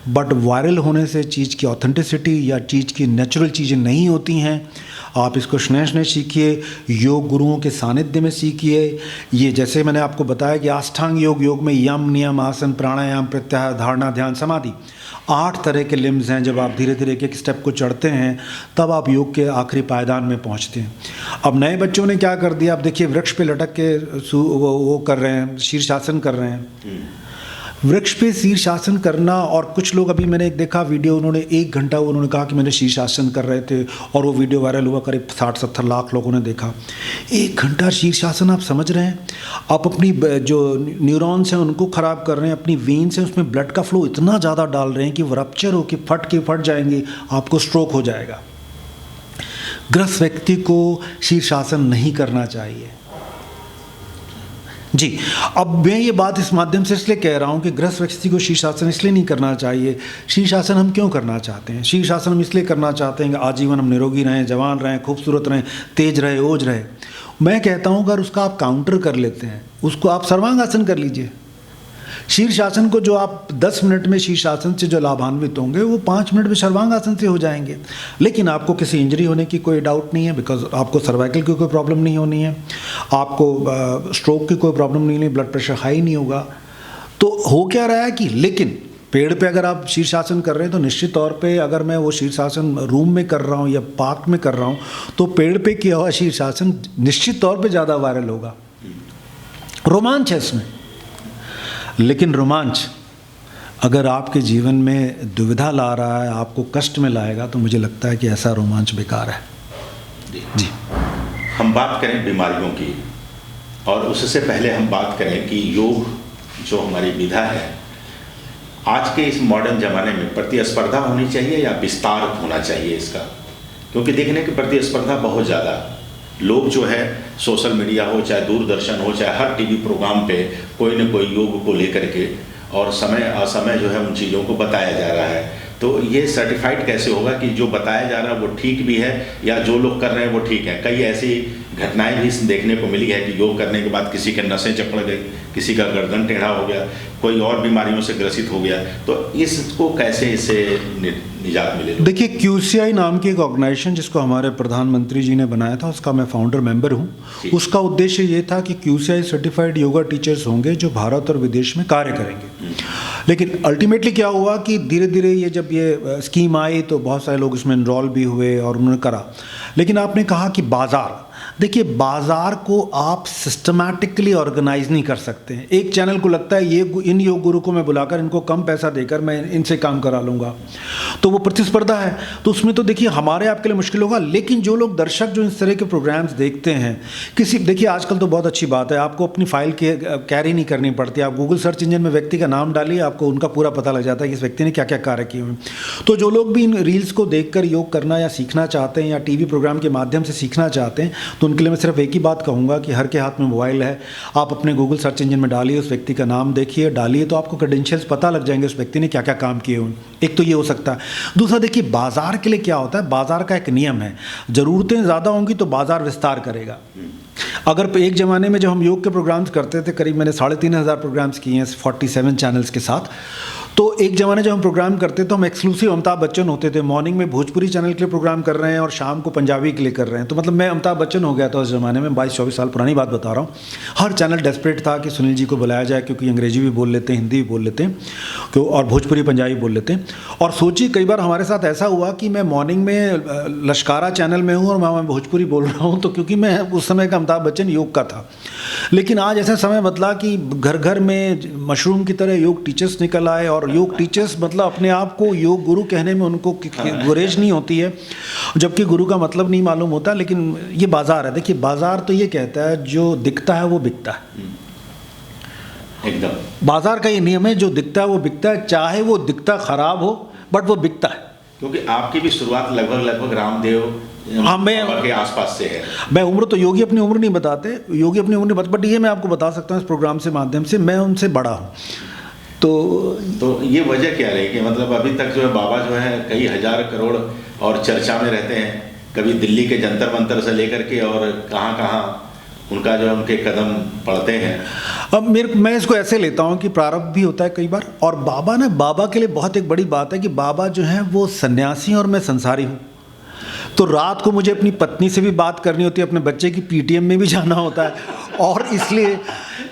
बट वायरल होने से चीज़ की ऑथेंटिसिटी या चीज़ की नेचुरल चीज़ें नहीं होती हैं। आप इसको स्नेह सीखिए, योग गुरुओं के सानिध्य में सीखिए। ये जैसे मैंने आपको बताया कि अष्टांग योग में यम, नियम, आसन, प्राणायाम, प्रत्याहार, धारणा, ध्यान, समाधि, 8 तरह के लिम्स हैं। जब आप धीरे धीरे एक स्टेप को चढ़ते हैं तब आप योग के आखिरी पायदान में पहुंचते हैं। अब नए बच्चों ने क्या कर दिया, आप देखिए वृक्ष पे लटक के वो कर रहे हैं, शीर्षासन कर रहे हैं। वृक्ष पे शीर्षासन करना, और कुछ लोग, अभी मैंने एक देखा वीडियो, उन्होंने 1 घंटा उन्होंने कहा कि मैंने शीर्षासन कर रहे थे, और वो वीडियो वायरल हुआ, करीब 60-70 लाख लोगों ने देखा। 1 घंटा शीर्षासन, आप समझ रहे हैं, आप अपनी जो न्यूरॉन्स हैं उनको ख़राब कर रहे हैं, अपनी वेन्स हैं उसमें ब्लड का फ्लो इतना ज़्यादा डाल रहे हैं कि वो रप्चर हो के फट जाएंगे, आपको स्ट्रोक हो जाएगा। ग्रस्त व्यक्ति को शीर्षासन नहीं करना चाहिए जी। अब मैं ये बात इस माध्यम से इसलिए कह रहा हूँ कि ग्रस्त व्यक्ति को शीर्षासन इसलिए नहीं करना चाहिए। शीर्षासन हम क्यों करना चाहते हैं? शीर्षासन हम इसलिए करना चाहते हैं कि आजीवन हम निरोगी रहें, जवान रहें, खूबसूरत रहें, तेज रहे, ओज रहे। मैं कहता हूँ अगर उसका आप काउंटर कर लेते हैं, उसको आप सर्वांग आसन कर लीजिए, शीर्षासन को जो आप 10 मिनट में शीर्षासन से जो लाभान्वित होंगे वो 5 मिनट में सर्वांग आसन से हो जाएंगे। लेकिन आपको किसी इंजरी होने की कोई डाउट नहीं है, बिकॉज आपको सर्वाइकल की कोई प्रॉब्लम नहीं होनी है, आपको स्ट्रोक की कोई प्रॉब्लम नहीं है, ब्लड प्रेशर हाई नहीं होगा। तो हो क्या रहा है कि लेकिन पेड़ पे अगर आप शीर्षासन कर रहे हैं तो निश्चित तौर पे अगर मैं वो शीर्षासन रूम में कर रहा हूँ या पार्क में कर रहा हूँ तो पेड़ पे किया हुआ शीर्षासन निश्चित तौर पे ज़्यादा वायरल होगा। रोमांच है इसमें, लेकिन रोमांच अगर आपके जीवन में दुविधा ला रहा है, आपको कष्ट में लाएगा, तो मुझे लगता है कि ऐसा रोमांच बेकार है। जी, हम बात करें बीमारियों की, और उससे पहले हम बात करें कि योग जो हमारी विधा है, आज के इस मॉडर्न ज़माने में प्रतिस्पर्धा होनी चाहिए या विस्तार होना चाहिए इसका? क्योंकि देखने की प्रतिस्पर्धा बहुत ज़्यादा, लोग जो है सोशल मीडिया हो, चाहे दूरदर्शन हो, चाहे हर टीवी प्रोग्राम पे कोई न कोई योग को लेकर के और समय असमय जो है उन चीज़ों को बताया जा रहा है। तो ये सर्टिफाइड कैसे होगा कि जो बताया जा रहा है वो ठीक भी है या जो लोग कर रहे हैं वो ठीक है? कई ऐसी घटनाएं भी देखने को मिली है कि योग करने के बाद किसी के नसें चपड़ गई, किसी का गर्दन टेढ़ा हो गया, कोई और बीमारियों से ग्रसित हो गया। तो इसको कैसे इससे निजात मिले? देखिए, QCI नाम की एक ऑर्गेनाइजेशन जिसको हमारे प्रधानमंत्री जी ने बनाया था, उसका मैं फाउंडर मेंबर हूँ। उसका उद्देश्य ये था कि QCI सर्टिफाइड योगा टीचर्स होंगे जो भारत और विदेश में कार्य करेंगे। लेकिन अल्टीमेटली क्या हुआ कि धीरे धीरे ये जब ये स्कीम आई तो बहुत सारे लोग इसमें इनरोल भी हुए और उन्होंने करा। लेकिन आपने कहा कि बाज़ार, देखिए बाज़ार को आप सिस्टमैटिकली ऑर्गेनाइज नहीं कर सकते हैं। एक चैनल को लगता है ये इन योग गुरु को मैं बुलाकर इनको कम पैसा देकर मैं इनसे काम करा लूँगा, तो वो प्रतिस्पर्धा है। तो उसमें तो देखिए हमारे आपके लिए मुश्किल होगा। लेकिन जो लोग दर्शक जो इस तरह के प्रोग्राम्स देखते हैं, देखिए आजकल तो बहुत अच्छी बात है, आपको अपनी फाइल कैरी नहीं करनी पड़ती। आप गूगल सर्च इंजन में व्यक्ति का नाम डालिए, आपको उनका पूरा पता लग जाता है कि इस व्यक्ति ने क्या क्या कार्य किए हुए। तो जो लोग भी इन रील्स को देखकर योग करना या सीखना चाहते हैं या टीवी प्रोग्राम के माध्यम से सीखना चाहते हैं, तो उनके लिए मैं सिर्फ एक ही बात कहूँगा कि हर के हाथ में मोबाइल है, आप अपने गूगल सर्च इंजन में डालिए, उस व्यक्ति का नाम देखिए, डालिए, तो आपको क्रेडेंशियल्स पता लग जाएंगे उस व्यक्ति ने क्या क्या काम किए हुए। एक तो ये हो सकता है। दूसरा देखिए, बाज़ार के लिए क्या होता है, बाज़ार का एक नियम है, ज़रूरतें ज़्यादा होंगी तो बाज़ार विस्तार करेगा। अगर एक ज़माने में जब हम योग के प्रोग्राम्स करते थे, करीब मैंने 3500 प्रोग्राम्स किए हैं 47 चैनल्स के साथ, तो एक ज़माने जब हम प्रोग्राम करते तो हम एक्सक्लूसिव अमिताभ बच्चन होते थे। मॉर्निंग में भोजपुरी चैनल के लिए प्रोग्राम कर रहे हैं और शाम को पंजाबी के लिए कर रहे हैं। तो मतलब मैं अमिताभ बच्चन हो गया था उस ज़माने में, 22-24 साल पुरानी बात बता रहा हूँ। हर चैनल डेस्परेट था कि सुनील जी को बुलाया जाए, क्योंकि अंग्रेजी भी बोल लेते हैं, हिंदी भी बोल लेते हैं और भोजपुरी पंजाबी बोल लेते हैं। और सोचिए कई बार हमारे साथ ऐसा हुआ कि मैं मॉर्निंग में लश्कारा चैनल में हूँ और मैं भोजपुरी बोल रहा हूँ, तो क्योंकि मैं उस समय का अमिताभ बच्चन योग का था। लेकिन आज ऐसा समय बदला कि घर घर में मशरूम की तरह योग टीचर्स निकल आए, और योग टीचर्स मतलब अपने आप को योग गुरु कहने में उनको गुरेज नहीं होती है, जबकि गुरु का मतलब नहीं मालूम होता। लेकिन ये बाज़ार है। देखिए बाज़ार तो ये कहता है जो दिखता है वो बिकता है, एकदम बाज़ार का ये नियम है, जो दिखता है वो बिकता है, चाहे वो दिखता खराब हो बट वो बिकता है। क्योंकि आपकी भी शुरुआत लगभग रामदेव के आसपास से है। मैं उम्र तो योगी अपनी उम्र नहीं बताते, योगी अपनी उम्र नहीं बताते, बट ये मैं आपको बता सकता हूँ इस प्रोग्राम से माध्यम से, मैं उनसे बड़ा हूँ। तो ये वजह क्या रही कि मतलब अभी तक जो है बाबा जो है कई हजार करोड़ और चर्चा में रहते हैं, कभी दिल्ली के जंतर मंतर से लेकर के और कहाँ उनका जो उनके कदम पड़ते हैं। अब मैं इसको ऐसे लेता हूँ कि प्रारब्ध भी होता है कई बार, और बाबा के लिए बहुत एक बड़ी बात है कि बाबा जो है वो सन्यासी और मैं संसारी हूँ। तो रात को मुझे अपनी पत्नी से भी बात करनी होती है, अपने बच्चे की PTM में भी जाना होता है, और इसलिए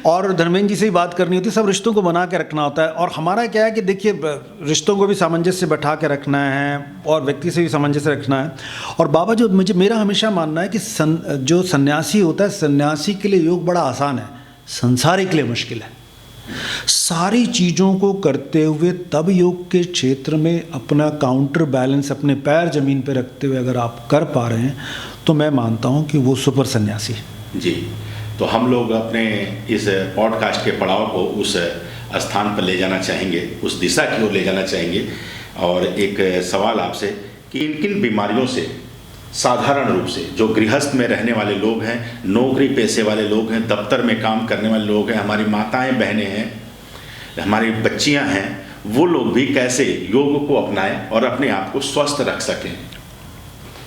और धर्मेंद्र जी से भी बात करनी होती है। सब रिश्तों को बना के रखना होता है। और हमारा क्या है कि देखिए रिश्तों को भी सामंजस्य से बैठा के रखना है और व्यक्ति से भी सामंजस्य रखना है। और बाबा जो मेरा हमेशा मानना है कि जो सन्यासी होता है, सन्यासी के लिए योग बड़ा आसान है, संसारी के लिए मुश्किल है। सारी चीज़ों को करते हुए तब योग के क्षेत्र में अपना काउंटर बैलेंस, अपने पैर जमीन पर रखते हुए अगर आप कर पा रहे हैं तो मैं मानता हूं कि वो सुपर सन्यासी है। जी, तो हम लोग अपने इस पॉडकास्ट के पड़ाव को उस स्थान पर ले जाना चाहेंगे, उस दिशा की ओर ले जाना चाहेंगे। और एक सवाल आपसे कि किन बीमारियों से साधारण रूप से जो गृहस्थ में रहने वाले लोग हैं, नौकरी पेशे वाले लोग हैं, दफ्तर में काम करने वाले लोग हैं, हमारी माताएं बहनें हैं, हमारी बच्चियां हैं, वो लोग भी कैसे योग को अपनाएं और अपने आप को स्वस्थ रख सकें?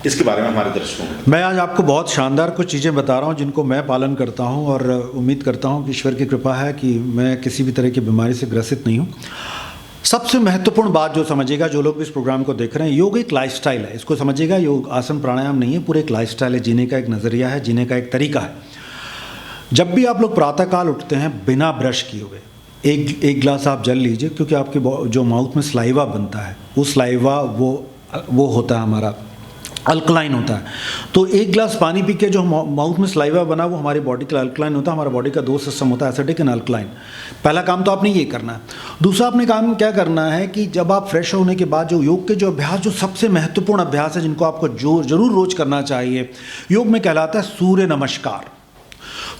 इसके बारे में हमारे दर्शकों को। मैं आज आपको बहुत शानदार कुछ चीज़ें बता रहा हूँ जिनको मैं पालन करता हूँ और उम्मीद करता हूँ कि ईश्वर की कृपा है कि मैं किसी भी तरह की बीमारी से ग्रसित नहीं हूँ। सबसे महत्वपूर्ण बात जो समझिएगा, जो लोग भी इस प्रोग्राम को देख रहे हैं, योग एक लाइफस्टाइल है। इसको समझिएगा, योग आसन प्राणायाम नहीं है, पूरे एक लाइफस्टाइल है, जीने का एक नज़रिया है, जीने का एक तरीका है। जब भी आप लोग प्रातःकाल उठते हैं बिना ब्रश किए हुए एक गिलास आप जल लीजिए, क्योंकि आपके जो माउथ में स्लाइवा बनता है वो स्लाइवा वो होता है हमारा अल्कलाइन होता है। तो एक गिलास पानी पी के जो माउथ में स्लाइवा बना वो हमारी बॉडी का अल्कलाइन होता है। हमारा बॉडी का दो सिस्टम होता है, एसिडिक एंड अल्कलाइन। पहला काम तो आपने ये करना है। दूसरा आपने काम क्या करना है कि जब आप फ्रेश होने के बाद जो योग के जो अभ्यास, जो सबसे महत्वपूर्ण अभ्यास है जिनको आपको जरूर रोज करना चाहिए, योग में कहलाता है सूर्य नमस्कार।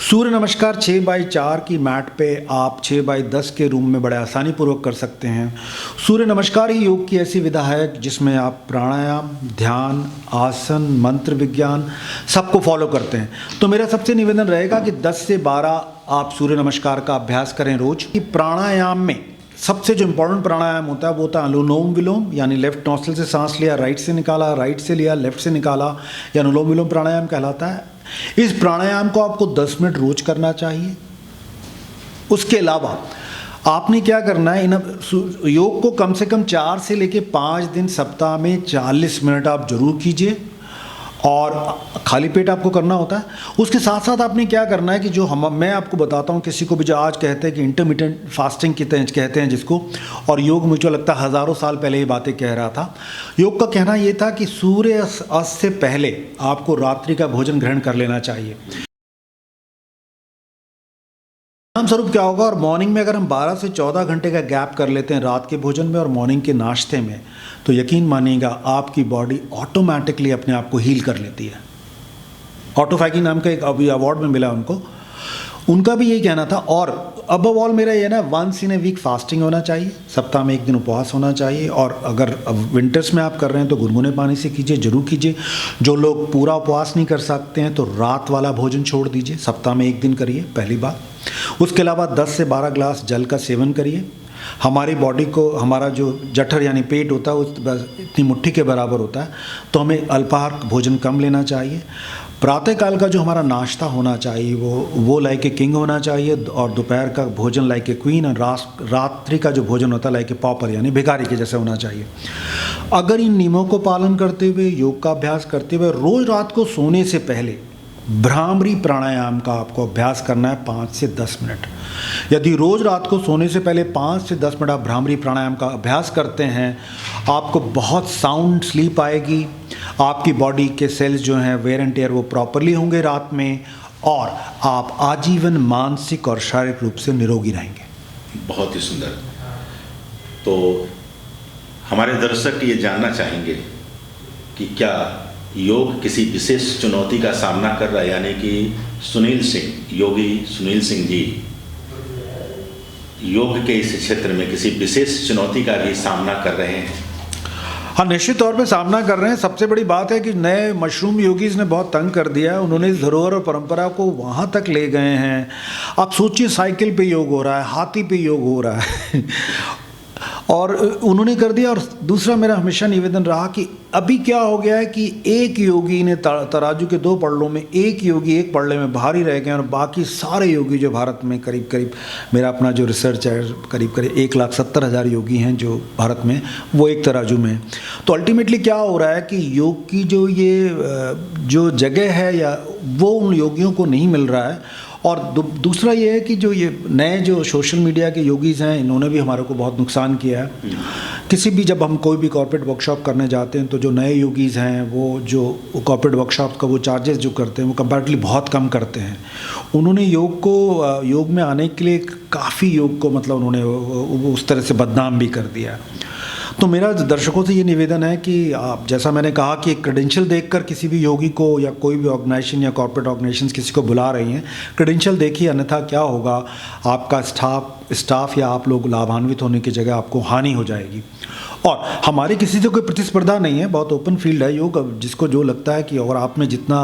सूर्य नमस्कार 6x4 की मैट पे आप 6x10 के रूम में बड़े आसानी पूर्वक कर सकते हैं। सूर्य नमस्कार ही योग की ऐसी विधा है जिसमें आप प्राणायाम, ध्यान, आसन, मंत्र विज्ञान सबको फॉलो करते हैं। तो मेरा सबसे निवेदन रहेगा कि 10 से 12 आप सूर्य नमस्कार का अभ्यास करें रोज। कि प्राणायाम में सबसे जो इम्पोर्टेंट प्राणायाम होता है वो होता है अनुलोम विलोम, यानी लेफ्ट नॉस्ट्रिल से सांस लिया, राइट से निकाला, राइट से लिया, लेफ्ट से निकाला, या अनुलोम विलोम प्राणायाम कहलाता है। इस प्राणायाम को आपको 10 मिनट रोज करना चाहिए। उसके अलावा आपने क्या करना है, इन योग को कम से कम 4 से लेके 5 दिन सप्ताह में 40 मिनट आप जरूर कीजिए, और खाली पेट आपको करना होता है। उसके साथ साथ आपने क्या करना है कि जो मैं आपको बताता हूँ, किसी को भी जो आज कहते हैं कि इंटरमिटेंट फास्टिंग कहते हैं जिसको, और योग मुझे लगता है हज़ारों साल पहले ये बातें कह रहा था। योग का कहना ये था कि सूर्य अस्त से पहले आपको रात्रि का भोजन ग्रहण कर लेना चाहिए। स्वरूप क्या होगा, और मॉर्निंग में अगर हम 12 से 14 घंटे का गैप कर लेते हैं रात के भोजन में और मॉर्निंग के नाश्ते में, तो यकीन मानिएगा आपकी बॉडी ऑटोमेटिकली अपने आप को हील कर लेती है। ऑटोफैगी नाम का एक अभी अवार्ड में मिला उनको, उनका भी यही कहना था। और अबव ऑल मेरा ये ना, once in a week fasting होना चाहिए, सप्ताह में 1 दिन उपवास होना चाहिए। और अगर विंटर्स में आप कर रहे हैं तो गुनगुने पानी से कीजिए, जरूर कीजिए। जो लोग पूरा उपवास नहीं कर सकते हैं तो रात वाला भोजन छोड़ दीजिए, सप्ताह में 1 दिन करिए, पहली बात। उसके अलावा 10 से 12 ग्लास जल का सेवन करिए। हमारी बॉडी को, हमारा जो जठर यानी पेट होता है उस इतनी मुट्ठी के बराबर होता है, तो हमें अल्पाहार भोजन कम लेना चाहिए। प्रातःकाल का जो हमारा नाश्ता होना चाहिए वो लाइक ए किंग होना चाहिए, और दोपहर का भोजन लाइक ए क्वीन, और रात्रि का जो भोजन होता है लाइक ए पॉपर यानी भिखारी के जैसे होना चाहिए। अगर इन नियमों को पालन करते हुए, योग का अभ्यास करते हुए, रोज़ रात को सोने से पहले भ्रामरी प्राणायाम का आपको अभ्यास करना है 5 से 10 मिनट। यदि रोज़ रात को सोने से पहले 5 से 10 मिनट आप भ्रामरी प्राणायाम का अभ्यास करते हैं, आपको बहुत साउंड स्लीप आएगी। आपकी बॉडी के सेल्स जो हैं वेयर एंड टेयर वो प्रॉपरली होंगे रात में, और आप आजीवन मानसिक और शारीरिक रूप से निरोगी रहेंगे। बहुत ही सुंदर। तो हमारे दर्शक ये जानना चाहेंगे कि क्या योग किसी विशेष चुनौती का सामना कर रहा है, यानी कि सुनील सिंह, योगी सुनील सिंह जी योग के इस क्षेत्र में किसी विशेष चुनौती का भी सामना कर रहे हैं? हाँ, निश्चित तौर पे सामना कर रहे हैं। सबसे बड़ी बात है कि नए मशरूम योगीज ने बहुत तंग कर दिया है। उन्होंने इस धरोहर और परंपरा को वहाँ तक ले गए हैं। आप सोचिए, साइकिल पे योग हो रहा है, हाथी पे योग हो रहा है और उन्होंने कर दिया। और दूसरा मेरा हमेशा निवेदन रहा कि अभी क्या हो गया है कि एक योगी ने तराजू के 2 पड़लों में, एक योगी एक पड़ले में भारी रह गए, और बाकी सारे योगी जो भारत में करीब मेरा अपना जो रिसर्च है करीब 1,70,000 योगी हैं जो भारत में, वो एक तराजू में हैं। तो अल्टीमेटली क्या हो रहा है कि योग की जो जगह है या वो उन योगियों को नहीं मिल रहा है। और दूसरा ये है कि जो ये नए जो सोशल मीडिया के योगीज़ हैं, इन्होंने भी हमारे को बहुत नुकसान किया है। किसी भी जब हम कोई भी कॉर्पोरेट वर्कशॉप करने जाते हैं तो जो नए योगीज़ हैं वो जो कॉर्पोरेट वर्कशॉप का वो चार्जेस जो करते हैं वो कंपैरेटिवली बहुत कम करते हैं। उन्होंने योग में आने के लिए काफ़ी योग को मतलब उन्होंने उस तरह से बदनाम भी कर दिया। तो मेरा दर्शकों से ये निवेदन है कि आप, जैसा मैंने कहा कि क्रेडेंशियल देखकर किसी भी योगी को या कोई भी ऑर्गेनाइजेशन या कॉर्पोरेट ऑर्गेनाइजेशन किसी को बुला रही हैं, क्रेडेंशियल देखिए, अन्यथा क्या होगा, आपका स्टाफ या आप लोग लाभान्वित होने की जगह आपको हानि हो जाएगी। और हमारे किसी से कोई प्रतिस्पर्धा नहीं है, बहुत ओपन फील्ड है योग। जिसको जो लगता है कि और आप में जितना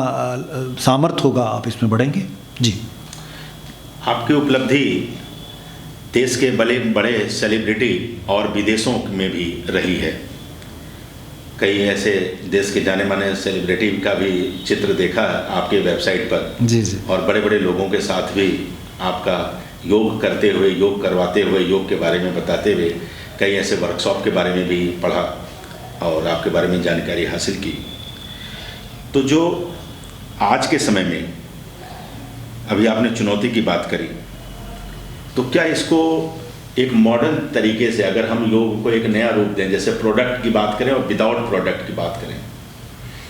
सामर्थ्य होगा आप इसमें बढ़ेंगे। जी, आपकी उपलब्धि देश के बड़े बड़े सेलिब्रिटी और विदेशों में भी रही है। कई ऐसे देश के जाने माने सेलिब्रिटी का भी चित्र देखा आपके वेबसाइट पर। जी जी। और बड़े बड़े लोगों के साथ भी आपका योग करते हुए, योग करवाते हुए, योग के बारे में बताते हुए कई ऐसे वर्कशॉप के बारे में भी पढ़ा और आपके बारे में जानकारी हासिल की। तो जो आज के समय में अभी आपने चुनौती की बात करी, तो क्या इसको एक मॉडर्न तरीके से अगर हम योग को एक नया रूप दें, जैसे प्रोडक्ट की बात करें और विदाउट प्रोडक्ट की बात करें,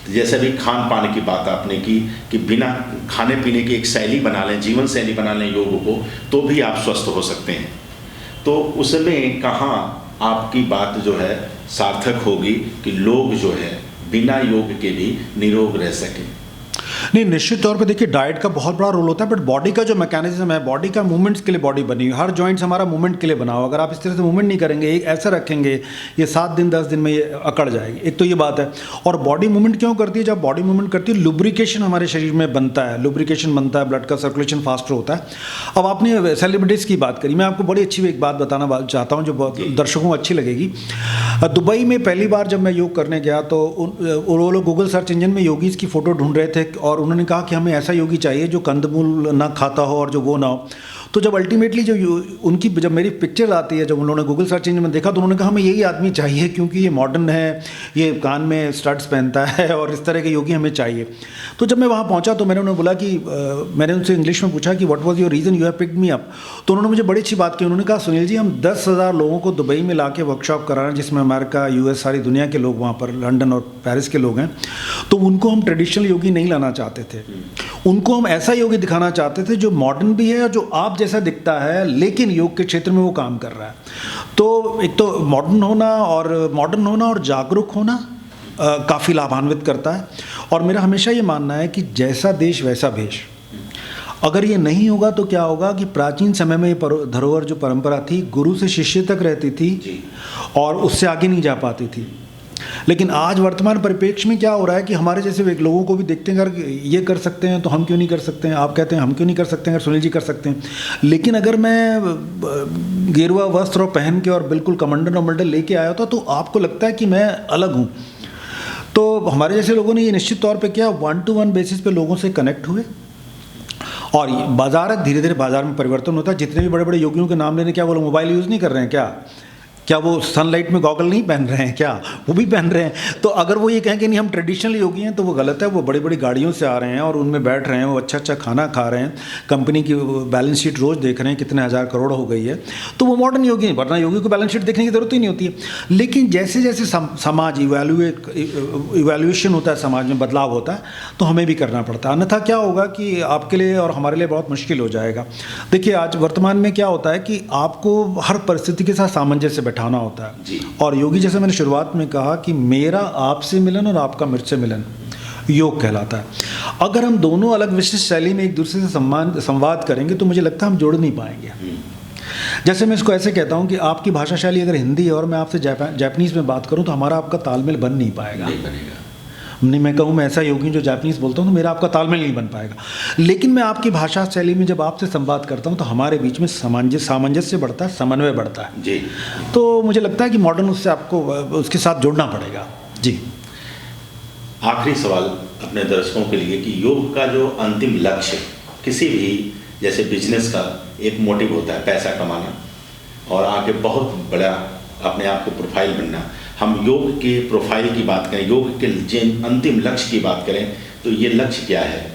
तो जैसे भी खान पान की बात आपने की कि बिना खाने पीने की एक शैली बना लें, जीवन शैली बना लें योग को, तो भी आप स्वस्थ हो सकते हैं। तो उसमें कहाँ आपकी बात जो है सार्थक होगी कि लोग जो है बिना योग के भी निरोग रह सकें? नहीं, निश्चित तौर पे देखिए डाइट का बहुत बड़ा रोल होता है, बट बॉडी का जो मैकेनिज्म है, बॉडी का मूवमेंट्स के लिए बॉडी बनी हुई, हर जॉइंट्स हमारा मूवमेंट के लिए बना हुआ। अगर आप इस तरह से मूवमेंट नहीं करेंगे, एक ऐसा रखेंगे, ये 7 दिन 10 दिन में ये अकड़ जाएगी। एक तो ये बात है। और बॉडी मूवमेंट क्यों करती है? जब बॉडी मूवमेंट करती है, लुब्रिकेशन हमारे शरीर में बनता है, लुब्रिकेशन बनता है, ब्लड का सर्कुलेशन फास्टर होता है। अब आपने सेलिब्रिटीज़ की बात करी, मैं आपको बड़ी अच्छी एक बात बताना चाहता हूँ जो दर्शकों को अच्छी लगेगी। दुबई में पहली बार जब मैं योग करने गया तो वो लोग गूगल सर्च इंजन में योगीज़ की फ़ोटो ढूंढ रहे थे और उन्होंने कहा कि हमें ऐसा योगी चाहिए जो कंदमूल ना खाता हो और जो वो ना हो। तो जब अल्टीमेटली जब मेरी पिक्चर आती है, जब उन्होंने गूगल सर्च इंजन में देखा, तो उन्होंने कहा हमें यही आदमी चाहिए क्योंकि ये मॉडर्न है, ये कान में स्टड्स पहनता है और इस तरह के योगी हमें चाहिए। तो जब मैं वहाँ पहुँचा तो मैंने उन्हें बोला कि मैंने उनसे इंग्लिश में पूछा कि what was your reason you have picked me up. तो उन्होंने मुझे बड़ी अच्छी बात की। उन्होंने कहा सुनील जी, हम 10,000 लोगों को दुबई में ला के वर्कशॉप करा रहे हैं, जिसमें अमेरिका, US, सारी दुनिया के लोग वहाँ पर, लंदन और पेरिस के लोग हैं। तो उनको हम ट्रेडिशनल योगी नहीं लाना चाहते थे, उनको हम ऐसा योगी दिखाना चाहते थे जो मॉडर्न भी है और जो आप जैसा दिखता है लेकिन योग के क्षेत्र में वो काम कर रहा है। तो एक तो मॉडर्न होना और जागरूक होना काफ़ी लाभान्वित करता है। और मेरा हमेशा ये मानना है कि जैसा देश वैसा भेष। अगर ये नहीं होगा तो क्या होगा कि प्राचीन समय में ये धरोहर जो परंपरा थी, गुरु से शिष्य तक रहती थी और उससे आगे नहीं जा पाती थी। लेकिन आज वर्तमान परिप्रेक्ष्य में क्या हो रहा है कि हमारे जैसे लोगों को भी देखते हैं, अगर ये कर सकते हैं तो हम क्यों नहीं कर सकते हैं। आप कहते हैं हम क्यों नहीं कर सकते हैं, अगर सुनील जी कर सकते हैं। लेकिन अगर मैं गेरुआ वस्त्र और पहन के और बिल्कुल कमंडल और मंडल लेके आया होता तो आपको लगता है कि मैं अलग हूँ। तो हमारे जैसे लोगों ने ये निश्चित तौर पर किया, 1-to-1 बेसिस पे लोगों से कनेक्ट हुए। और बाजार है, धीरे धीरे बाजार में परिवर्तन होता है। जितने भी बड़े बड़े योगियों के नाम लेने, क्या वो लोग मोबाइल यूज़ नहीं कर रहे हैं? क्या वो सनलाइट में गॉगल नहीं पहन रहे हैं? क्या वो भी पहन रहे हैं? तो अगर वो ये कहें कि नहीं हम ट्रेडिशनल योगी हैं तो वो गलत है। वो बड़ी बड़ी गाड़ियों से आ रहे हैं और उनमें बैठ रहे हैं, वो अच्छा अच्छा खाना खा रहे हैं, कंपनी की बैलेंस शीट रोज़ देख रहे हैं कितने हज़ार करोड़ हो गई है। तो वो मॉडर्न योगी हैं, वरना योगी को बैलेंस शीट देखने की ज़रूरत ही नहीं होती है। लेकिन जैसे जैसे समाज इवैल्यूएशन होता है, समाज में बदलाव होता है, तो हमें भी करना पड़ता है। अन्यथा क्या होगा कि आपके लिए और हमारे लिए बहुत मुश्किल हो जाएगा। देखिए आज वर्तमान में क्या होता है कि आपको हर परिस्थिति के साथ सामंजस्य बैठाना होता है। और योगी, जैसे मैंने शुरुआत में कहा कि मेरा आपसे मिलन और आपका मुझसे मिलन योग कहलाता है। अगर हम दोनों अलग विशिष्ट शैली में एक दूसरे से संवाद करेंगे तो मुझे लगता है हम जोड़ नहीं पाएंगे। जैसे मैं इसको ऐसे कहता हूँ कि आपकी भाषा शैली अगर हिंदी है और मैं आपसे जापानीज़ में बात करूँ तो हमारा आपका तालमेल बन नहीं पाएगा। नहीं, मैं कहूँ मैं ऐसा योगी जो जापानीज़ बोलता हूँ तो मेरा आपका तालमेल नहीं बन पाएगा। लेकिन मैं आपकी भाषा शैली में जब आपसे संवाद करता हूँ तो हमारे बीच में सामंजस्य बढ़ता है, समन्वय बढ़ता है जी। तो मुझे लगता है कि मॉडर्न उससे आपको उसके साथ जोड़ना पड़ेगा जी। आखिरी सवाल अपने दर्शकों के लिए कि योग का जो अंतिम लक्ष्य, किसी भी जैसे बिजनेस का एक मोटिव होता है पैसा कमाना और आगे बहुत बड़ा अपने आप को प्रोफाइल बनना। हम योग के प्रोफाइल की बात करें, योग के अंतिम लक्ष्य की बात करें तो ये लक्ष्य क्या है?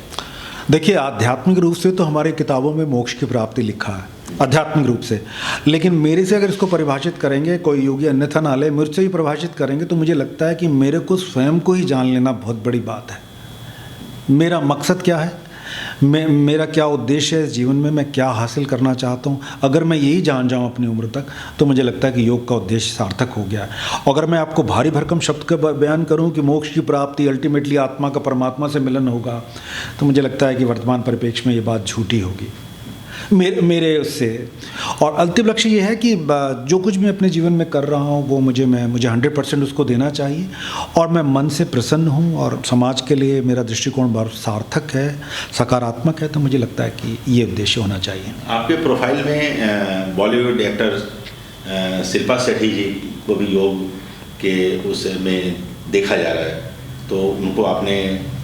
देखिए आध्यात्मिक रूप से तो हमारी किताबों में मोक्ष की प्राप्ति लिखा है, आध्यात्मिक रूप से। लेकिन मेरे से अगर इसको परिभाषित करेंगे, कोई योगी अन्यथा ना ले, मुझसे ही परिभाषित करेंगे तो मुझे लगता है कि मेरे को स्वयं को ही जान लेना बहुत बड़ी बात है। मेरा मकसद क्या है, मेरा क्या उद्देश्य है इस जीवन में, मैं क्या हासिल करना चाहता हूँ। अगर मैं यही जान जाऊँ अपनी उम्र तक तो मुझे लगता है कि योग का उद्देश्य सार्थक हो गया है। अगर मैं आपको भारी भरकम शब्द का बयान करूँ कि मोक्ष की प्राप्ति, अल्टीमेटली आत्मा का परमात्मा से मिलन होगा, तो मुझे लगता है कि वर्तमान परिप्रेक्ष्य में ये बात झूठी होगी मेरे उससे। और अंतिम लक्ष्य ये है कि जो कुछ मैं अपने जीवन में कर रहा हूँ वो मुझे 100% उसको देना चाहिए और मैं मन से प्रसन्न हूँ और समाज के लिए मेरा दृष्टिकोण बहुत सार्थक है, सकारात्मक है। तो मुझे लगता है कि ये उद्देश्य होना चाहिए। आपके प्रोफाइल में बॉलीवुड एक्टर शिल्पा शेट्टी जी को भी योग के उसमें देखा जा रहा है, तो उनको आपने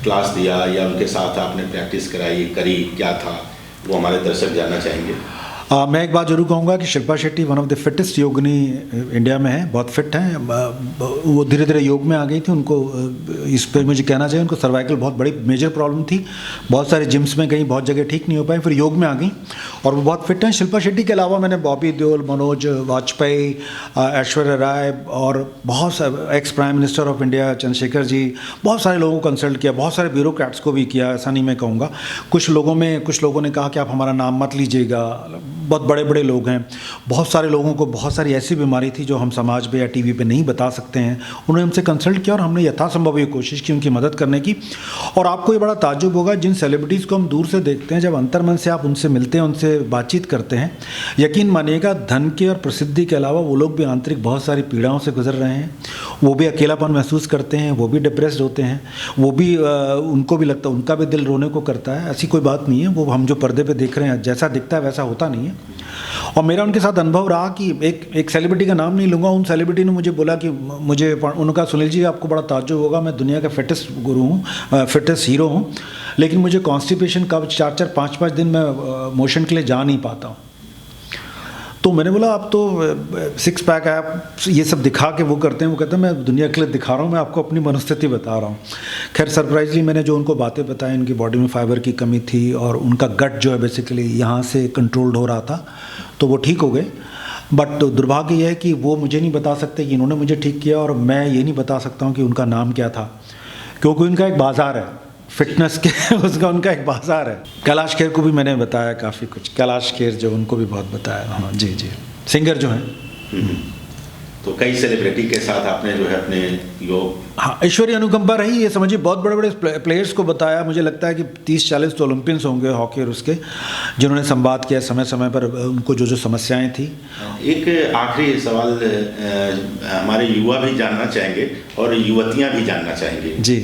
क्लास दिया या उनके साथ आपने प्रैक्टिस करी, क्या था, वो हमारे दर्शक जानना चाहेंगे। मैं एक बात जरूर कहूँगा कि Shilpa Shetty one of the fittest Yogini India में है, बहुत फिट हैं। वो धीरे धीरे योग में आ गई थी। उनको इस पर मुझे कहना चाहिए, उनको सर्वाइकल बहुत बड़ी मेजर प्रॉब्लम थी, बहुत सारे जिम्स में गई, बहुत जगह ठीक नहीं हो पाई, फिर योग में आ गई और वो बहुत फिट हैं। शिल्पा शेट्टी के अलावा मैंने बॉबी देओल, मनोज वाजपेयी, ऐश्वर्या राय और बहुत सारे ex prime minister of India Chandrashekhar ji, बहुत सारे लोगों को कंसल्ट किया, बहुत सारे ब्यूरोक्रेट्स को भी किया, ऐसा नहीं मैं कहूँगा। कुछ लोगों ने कहा कि आप हमारा नाम मत लीजिएगा, बहुत बड़े बड़े लोग हैं। बहुत सारे लोगों को बहुत सारी ऐसी बीमारी थी जो हम समाज पे या टीवी पे नहीं बता सकते हैं, उन्होंने हमसे कंसल्ट किया और हमने यथासंभव ये कोशिश की उनकी मदद करने की। और आपको ये बड़ा ताज्जुब होगा, जिन सेलिब्रिटीज़ को हम दूर से देखते हैं, जब अंतर्मन से आप उनसे मिलते हैं, उनसे बातचीत करते हैं, यकीन मानिएगा धन के और प्रसिद्धि के अलावा वो लोग भी आंतरिक बहुत सारी पीड़ाओं से गुजर रहे हैं। वो भी अकेलापन महसूस करते हैं, वो भी डिप्रेस्ड होते हैं, वो भी उनको भी लगता है, उनका भी दिल रोने को करता है। ऐसी कोई बात नहीं है, वो हम जो पर्दे पे देख रहे हैं जैसा दिखता है वैसा होता नहीं है। और मेरा उनके साथ अनुभव रहा कि एक सेलिब्रिटी का नाम नहीं लूँगा, उन सेलिब्रिटी ने मुझे बोला कि उनका सुनील जी आपको बड़ा ताज्जुब होगा, मैं दुनिया का फिटेस्ट गुरु हूँ, फिटेस्ट हीरो हूँ, लेकिन मुझे कॉन्स्टिपेशन कब 4-4, 5-5 दिन मैं मोशन के लिए जा नहीं पाता हूँ। तो मैंने बोला आप तो 6 पैक आप ये सब दिखा के वो करते हैं। वो कहते हैं मैं दुनिया के लिए दिखा रहा हूँ, मैं आपको अपनी मनोस्थिति बता रहा हूँ। खैर सरप्राइजली मैंने जो उनको बातें बताई, उनकी बॉडी में फाइबर की कमी थी और उनका गट जो है बेसिकली यहाँ से कंट्रोल्ड हो रहा था, तो वो ठीक हो गए। बट दुर्भाग्य यह है कि वो मुझे नहीं बता सकते कि इन्होंने मुझे ठीक किया, और मैं ये नहीं बता सकता हूँ कि उनका नाम क्या था, क्योंकि उनका एक बाज़ार है फिटनेस के उनका एक बाज़ार है। कैलाश खेर को भी मैंने बताया काफ़ी कुछ, कैलाश खेर जो उनको भी बहुत बताया। हाँ जी जी, सिंगर जो हैं। तो कई सेलिब्रिटी के साथ आपने जो है अपने योग, हाँ ईश्वरी अनुकंपा रही, ये समझिए बहुत बड़े बड़े प्लेयर्स को बताया। मुझे लगता है कि 30-40 तो ओलंपियंस होंगे हॉकी और उसके, जिन्होंने संवाद किया समय समय पर, उनको जो जो समस्याएं थी। एक आखिरी सवाल हमारे युवा भी जानना चाहेंगे और युवतियां भी जानना चाहेंगे जी,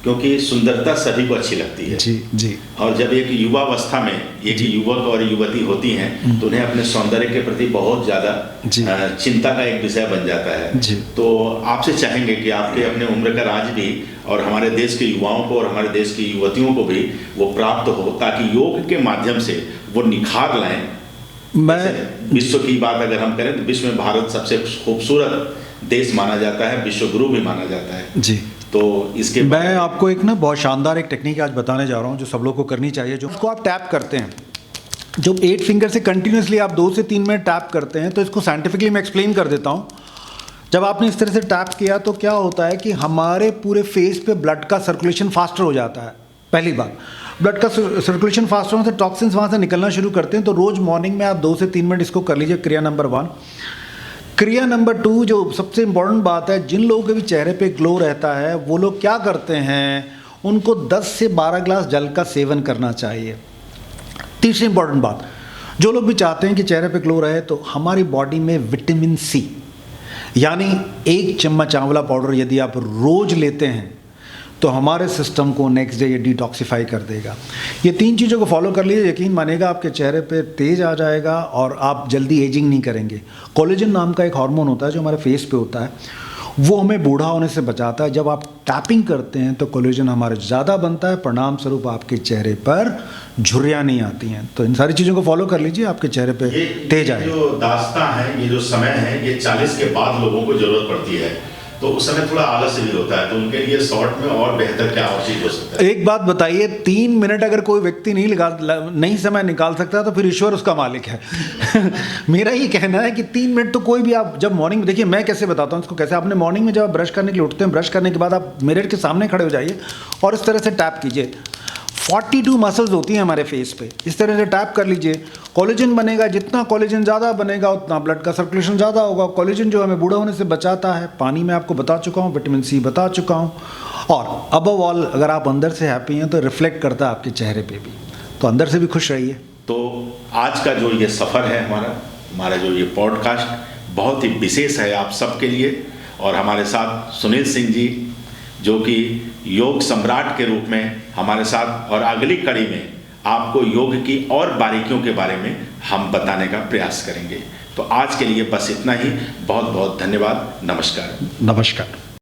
क्योंकि सुंदरता सभी को अच्छी लगती है जी जी, और जब एक युवावस्था में एक युवक और युवती होती हैं तो उन्हें अपने सौंदर्य के प्रति बहुत ज़्यादा चिंता का एक विषय बन जाता है जी। तो आपसे चाहेंगे कि आपके अपने उम्र का राज भी और हमारे देश के युवाओं को और हमारे देश की युवतियों को भी वो प्राप्त हो, ताकि योग के माध्यम से वो निखार लाएं। मैं विश्व की बात अगर हम करें तो विश्व में भारत सबसे खूबसूरत देश माना जाता है, विश्व गुरु भी माना जाता है जी। तो इसके मैं आपको एक ना बहुत शानदार एक टेक्निक आज बताने जा रहा हूँ जो सब लोग को करनी चाहिए। जो इसको आप टैप करते हैं, जो 8 फिंगर से कंटिन्यूसली आप 2 से 3 मिनट टैप करते हैं, तो इसको साइंटिफिकली मैं एक्सप्लेन कर देता हूँ। जब आपने इस तरह से टैप किया तो क्या होता है कि हमारे पूरे फेस पे ब्लड का सर्कुलेशन फास्टर हो जाता है। पहली बात, ब्लड का सर्कुलेशन फास्टर होने से टॉक्सिन्स वहाँ से निकलना शुरू करते हैं। तो रोज़ मॉर्निंग में आप 2 से 3 मिनट इसको कर लीजिए, क्रिया नंबर 1। क्रिया नंबर 2 जो सबसे इम्पॉर्टेंट बात है, जिन लोगों के भी चेहरे पे ग्लो रहता है वो लोग क्या करते हैं, उनको 10 से 12 ग्लास जल का सेवन करना चाहिए। तीसरी इम्पॉर्टेंट बात, जो लोग भी चाहते हैं कि चेहरे पे ग्लो रहे, तो हमारी बॉडी में विटामिन सी यानी 1 चम्मच आंवला पाउडर यदि आप रोज़ लेते हैं तो हमारे सिस्टम को नेक्स्ट डे ये डिटॉक्सिफाई कर देगा। ये 3 चीज़ों को फॉलो कर लीजिए, यकीन मानिएगा आपके चेहरे पे तेज आ जाएगा और आप जल्दी एजिंग नहीं करेंगे। कोलेजन नाम का एक हार्मोन होता है जो हमारे फेस पे होता है, वो हमें बूढ़ा होने से बचाता है। जब आप टैपिंग करते हैं तो कोलेजन हमारे ज़्यादा बनता है, परिणाम स्वरूप आपके चेहरे पर झुर्रियाँ नहीं आती हैं। तो इन सारी चीज़ों को फॉलो कर लीजिए, आपके चेहरे पे तेज आए। जो दास्तां है, ये जो समय है, ये 40 के बाद लोगों को ज़रूरत पड़ती है, तो उस समय थोड़ा आलस्य भी होता है, तो उनके लिए शॉर्ट में और बेहतर क्या और चीज हो सकता है? एक बात बताइए, 3 मिनट अगर कोई व्यक्ति नहीं समय निकाल सकता तो फिर ईश्वर उसका मालिक है। मेरा ये कहना है कि 3 मिनट तो कोई भी, आप जब मॉर्निंग, देखिए मैं कैसे बताता हूँ इसको, कैसे आपने मॉर्निंग में जब आप ब्रश करने के लिए उठते हैं, ब्रश करने के बाद आप मिरर के सामने खड़े हो जाइए और इस तरह से टैप कीजिए। 42 मसल्स होती हैं हमारे फेस पे, इस तरह से टैप कर लीजिए। कोलेजन बनेगा, जितना कोलेजन ज़्यादा बनेगा उतना ब्लड का सर्कुलेशन ज़्यादा होगा। कोलेजन जो हमें बूढ़ा होने से बचाता है, पानी में आपको बता चुका हूँ, विटामिन सी बता चुका हूँ, और अबव ऑल अगर आप अंदर से हैप्पी हैं तो रिफ्लेक्ट करता है आपके चेहरे पे भी, तो अंदर से भी खुश रहिए। तो आज का जो ये सफ़र है हमारा जो ये पॉडकास्ट बहुत ही विशेष है आप सबके लिए, और हमारे साथ सुनील सिंह जी जो कि योग सम्राट के रूप में हमारे साथ, और अगली कड़ी में आपको योग की और बारीकियों के बारे में हम बताने का प्रयास करेंगे। तो आज के लिए बस इतना ही, बहुत बहुत धन्यवाद, नमस्कार। नमस्कार।